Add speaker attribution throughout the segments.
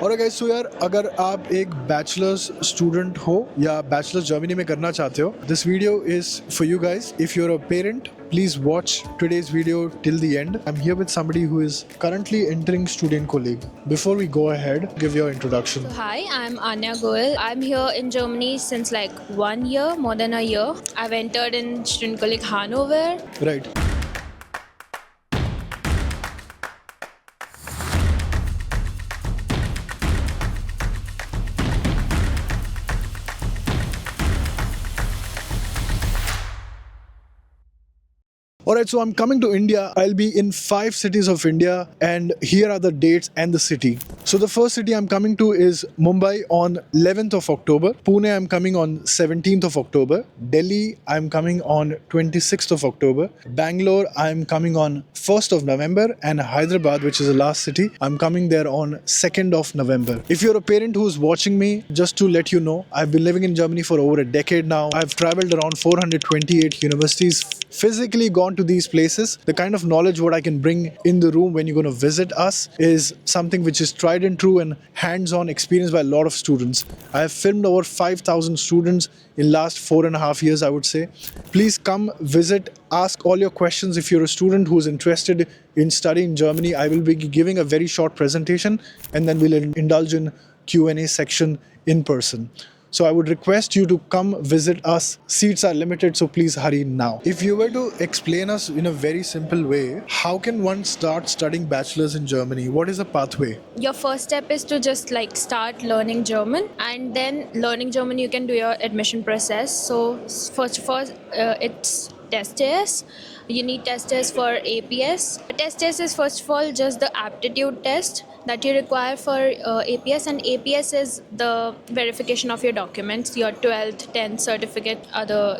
Speaker 1: और guys so यार अगर आप एक बैचलर्स स्टूडेंट हो या बैचलर्स जर्मनी में करना चाहते हो, this video is for you guys. If you are a parent, please watch today's video till the end. I'm here with somebody who is currently entering Studienkolleg. Before we go ahead, give your introduction.
Speaker 2: So hi, I'm Anya Goel. I'm here in Germany since like 1 year, more than a year. I've entered in Studienkolleg Hanover.
Speaker 1: Right. Alright, so I'm coming to India. I'll be in 5 cities of India, and here are the dates and the city. So the first city I'm coming to is Mumbai on 11th of October. Pune I'm coming on 17th of October. Delhi I'm coming on 26th of October. Bangalore I'm coming on 1st of November, and Hyderabad, which is the last city, I'm coming there on 2nd of November. If you're a parent who's watching me, just to let you know, I've been living in Germany for over a decade now. I've traveled around 428 universities, physically gone to these places. The kind of knowledge what I can bring in the room when you're going to visit us is something which is tried and true and hands-on experience by a lot of students. I have filmed over 5,000 students in last 4.5 years, I would say. Please come visit, ask all your questions. If you're a student who's interested in studying in Germany, I will be giving a very short presentation, and then we'll indulge in Q&A section in person. So I would request you to come visit us. Seats are limited, so please hurry now. If you were to explain us in a very simple way, how can one start studying bachelors in Germany? What is the pathway?
Speaker 2: Your first step is to just like start learning German, and then learning German you can do your admission process. So first of all, it's TestAS. You need TestAS for APS. TestAS is first of all just the aptitude test that you require for APS, and APS is the verification of your documents, your 12th, 10th certificate, other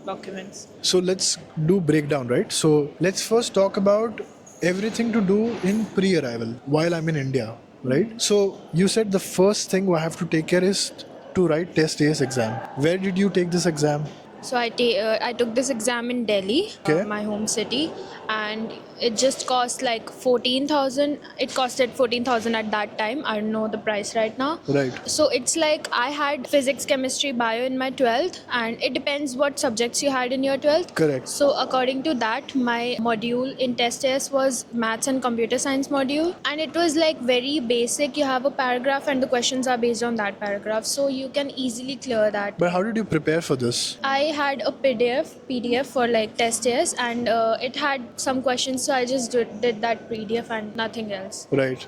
Speaker 2: documents.
Speaker 1: So let's do breakdown, right? So let's first talk about everything to do in pre-arrival while I'm in India, right? So you said the first thing I have to take care is to write TestAS exam. Where did you take this exam?
Speaker 2: So I took this exam in Delhi,
Speaker 1: Okay.
Speaker 2: my home city, and it just cost like 14,000. It costed 14,000 at that time. I don't know the price right now.
Speaker 1: Right.
Speaker 2: So it's like I had physics, chemistry, bio in my 12th, and it depends what subjects you had in your 12th.
Speaker 1: Correct.
Speaker 2: So according to that, my module in TestAS was maths and computer science module, and it was like very basic. You have a paragraph, and the questions are based on that paragraph, so you can easily clear that.
Speaker 1: But how did you prepare for this?
Speaker 2: I had a PDF for like TestAS, and it had some questions, so I just did that PDF and nothing else.
Speaker 1: Right.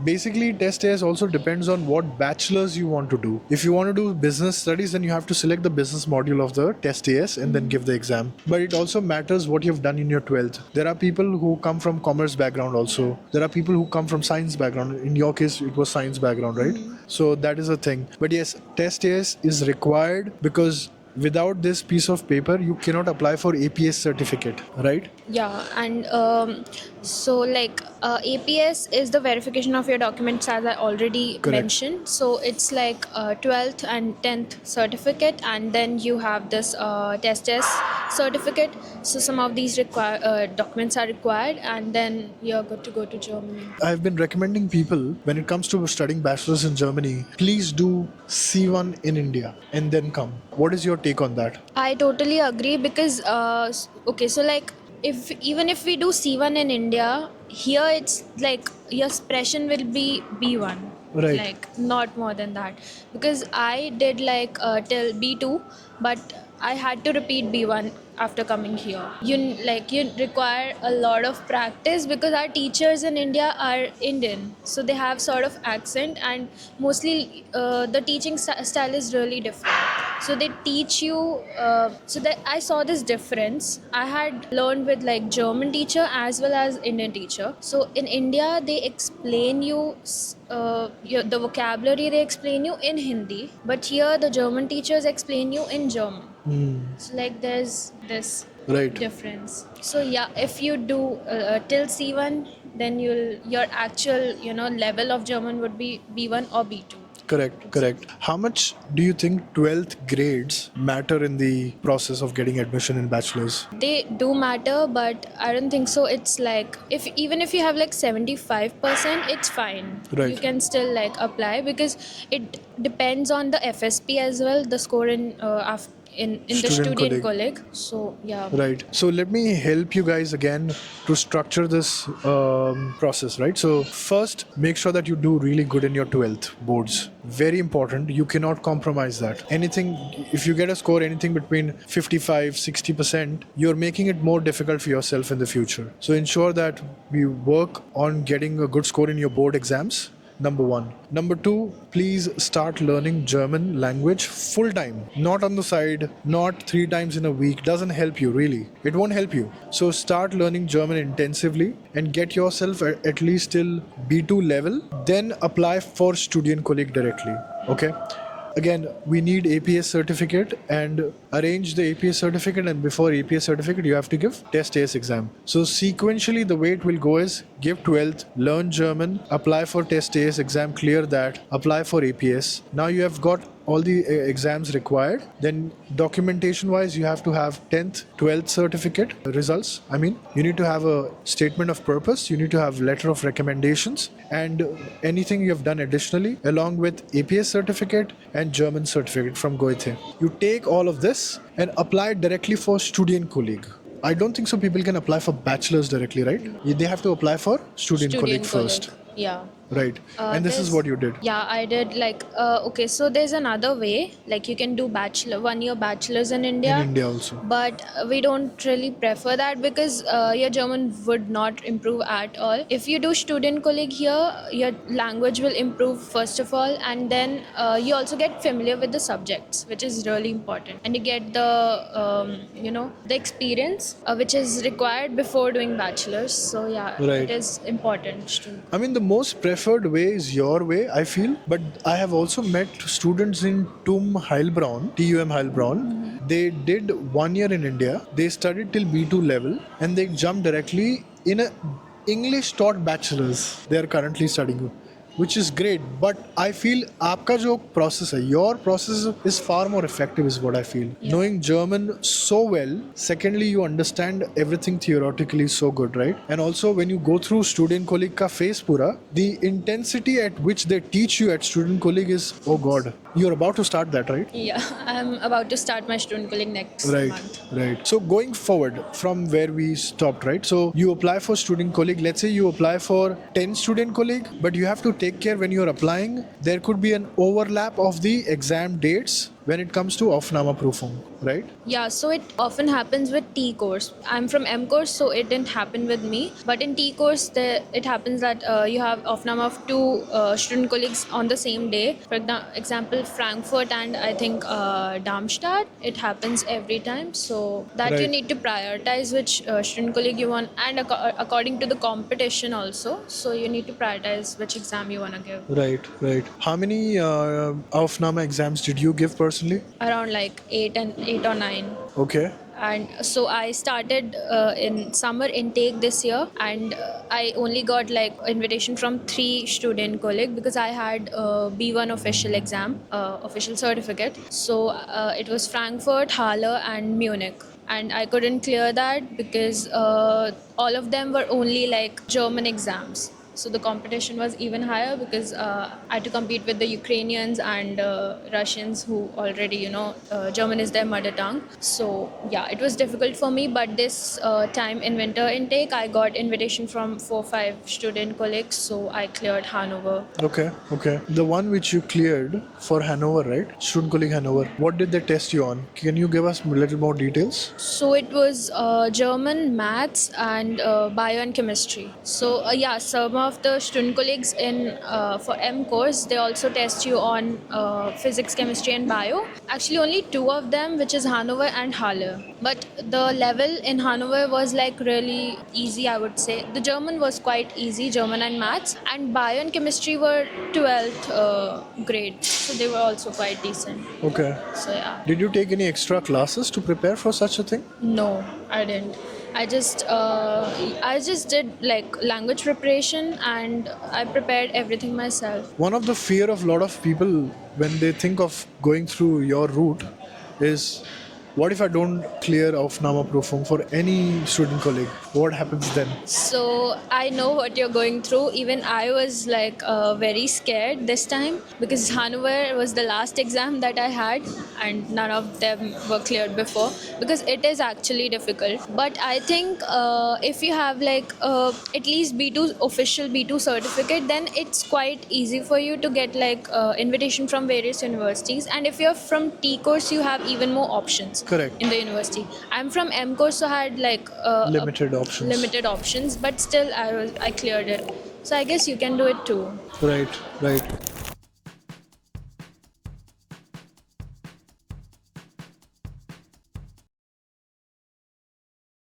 Speaker 1: Basically, TestAS also depends on what bachelors you want to do. If you want to do business studies, then you have to select the business module of the TestAS and then give the exam. But it also matters what you've done in your 12th. There are people who come from commerce background also. There are people who come from science background. In your case, it was science background, right? So that is a thing. But yes, TestAS is required because without this piece of paper, you cannot apply for APS certificate, right?
Speaker 2: Yeah, and so like APS is the verification of your documents, as I already mentioned. So it's like 12th and 10th certificate, and then you have this TestAS certificate. So some of these documents are required, and then you're good to go to Germany.
Speaker 1: I've been recommending people when it comes to studying bachelors in Germany, please do C1 in India and then come. What is your take on that?
Speaker 2: I totally agree because okay, so like if we do C1 in India, here it's like your expression will be B1.
Speaker 1: Right.
Speaker 2: Like not more than that, because I did like till B2, but I had to repeat B1 after coming here. You require a lot of practice because our teachers in India are Indian, so they have sort of accent, and mostly the teaching style is really different. So they teach you. So that I saw this difference. I had learned with like German teacher as well as Indian teacher. So in India they explain you the vocabulary, they explain you in Hindi, but here the German teachers explain you in German. So like there's this difference. So yeah, if you do till C1, then your actual level of German would be B1 or B2.
Speaker 1: Correct. How much do you think 12th grades matter in the process of getting admission in bachelor's?
Speaker 2: They do matter, but I don't think so. It's like if even if you have like 75%, it's fine.
Speaker 1: Right.
Speaker 2: You can still like apply because it depends on the FSP as well, the score in the Studienkolleg. So yeah.
Speaker 1: Right. So let me help you guys again to structure this process, right? So first, make sure that you do really good in your 12th boards. Very important. You cannot compromise that. Anything, if you get a score anything between 55, 60%, you're making it more difficult for yourself in the future. So ensure that we work on getting a good score in your board exams. Number one. Number two, please start learning German language full time, not on the side, not 3 times in a week. Doesn't help you really. It won't help you. So start learning German intensively and get yourself at least till B2 level. Then apply for Studienkolleg directly. Okay. Again, we need APS certificate and arrange the APS certificate, and before APS certificate you have to give TestAS exam. So sequentially the way it will go is give 12th, learn German, apply for TestAS exam, clear that, apply for APS. Now you have got all the exams required. Then documentation wise you have to have 10th 12th certificate results. I mean, you need to have a statement of purpose, you need to have letter of recommendations, and anything you have done additionally along with APS certificate and German certificate from Goethe. You take all of this and apply it directly for Studienkolleg. I don't think so people can apply for bachelors directly, right? They have to apply for Studienkolleg first.
Speaker 2: Yeah.
Speaker 1: Right. And this is what you did.
Speaker 2: Yeah, I did like okay, so there's another way, like you can do bachelor 1 year bachelor's in India.
Speaker 1: In India also.
Speaker 2: But we don't really prefer that because your German would not improve at all. If you do Studienkolleg here, your language will improve first of all, and then you also get familiar with the subjects, which is really important, and you get the experience which is required before doing bachelor's. So yeah,
Speaker 1: Right.
Speaker 2: it is important to.
Speaker 1: I mean, the most preferred way is your way, I feel. But I have also met students in TUM Heilbronn. They did 1 year in India. They studied till B2 level and they jumped directly in a English taught bachelor's. They are currently studying, which is great. But I feel आपका जो process है, your process is far more effective is what I feel.
Speaker 2: Yeah.
Speaker 1: Knowing German so well, secondly you understand everything theoretically so good, right? And also when you go through Studienkolleg का phase पूरा, the intensity at which they teach you at Studienkolleg is, oh god, you're about to start that, right?
Speaker 2: Yeah, I'm about to start my Studienkolleg next month.
Speaker 1: Right. So going forward from where we stopped, right? So you apply for Studienkolleg. Let's say you apply for 10 Studienkolleg, but you have to take care when you're applying. There could be an overlap of the exam dates when it comes to Aufnahmeprüfung, right?
Speaker 2: Yeah, so it often happens with T course. I'm from M course, so it didn't happen with me. But in T course, it happens that you have Aufnahme of 2 Studienkollegs on the same day. For example, Frankfurt and I think Darmstadt. It happens every time. So that you
Speaker 1: Right.
Speaker 2: need to prioritize which Studienkolleg you want, and according to the competition also. So you need to prioritize which exam you want to give.
Speaker 1: Right. How many Aufnahme exams did you give personally?
Speaker 2: Around like 8 or 9.
Speaker 1: Okay.
Speaker 2: And so I started in summer intake this year, and I only got like invitation from 3 Studienkolleg because I had B1 official exam, official certificate. So it was Frankfurt, Halle and Munich. And I couldn't clear that because all of them were only like German exams. So the competition was even higher because I had to compete with the Ukrainians and Russians who already, German is their mother tongue. So yeah, it was difficult for me. But this time in winter intake, I got invitation from 4-5 Studienkollegs. So I cleared Hanover.
Speaker 1: Okay. The one which you cleared for Hanover, right? Studienkolleg Hanover. What did they test you on? Can you give us a little more details?
Speaker 2: So it was German, maths and bio and chemistry. So yeah, some of the Studienkollegs in for M course, they also test you on physics, chemistry and bio. Actually only 2 of them, which is Hanover and Halle. But the level in Hanover was like really easy, I would say. The German was quite easy, German and maths. And bio and chemistry were 12th grade. So they were also quite decent.
Speaker 1: Okay.
Speaker 2: So yeah.
Speaker 1: Did you take any extra classes to prepare for such a thing?
Speaker 2: No, I didn't. I just did like language preparation and I prepared everything myself.
Speaker 1: One of the fear of a lot of people when they think of going through your route is, what if I don't clear Aufnahmeprüfung for any student colleague? What happens then?
Speaker 2: So I know what you're going through. Even I was like very scared this time because Hanover was the last exam that I had, and none of them were cleared before because it is actually difficult. But I think if you have like at least B2 official B2 certificate, then it's quite easy for you to get like invitation from various universities. And if you're from T course, you have even more options.
Speaker 1: Correct.
Speaker 2: In the university. I'm from M course, so I had like limited options, but still I cleared it. So I guess you can do it too.
Speaker 1: Right, right.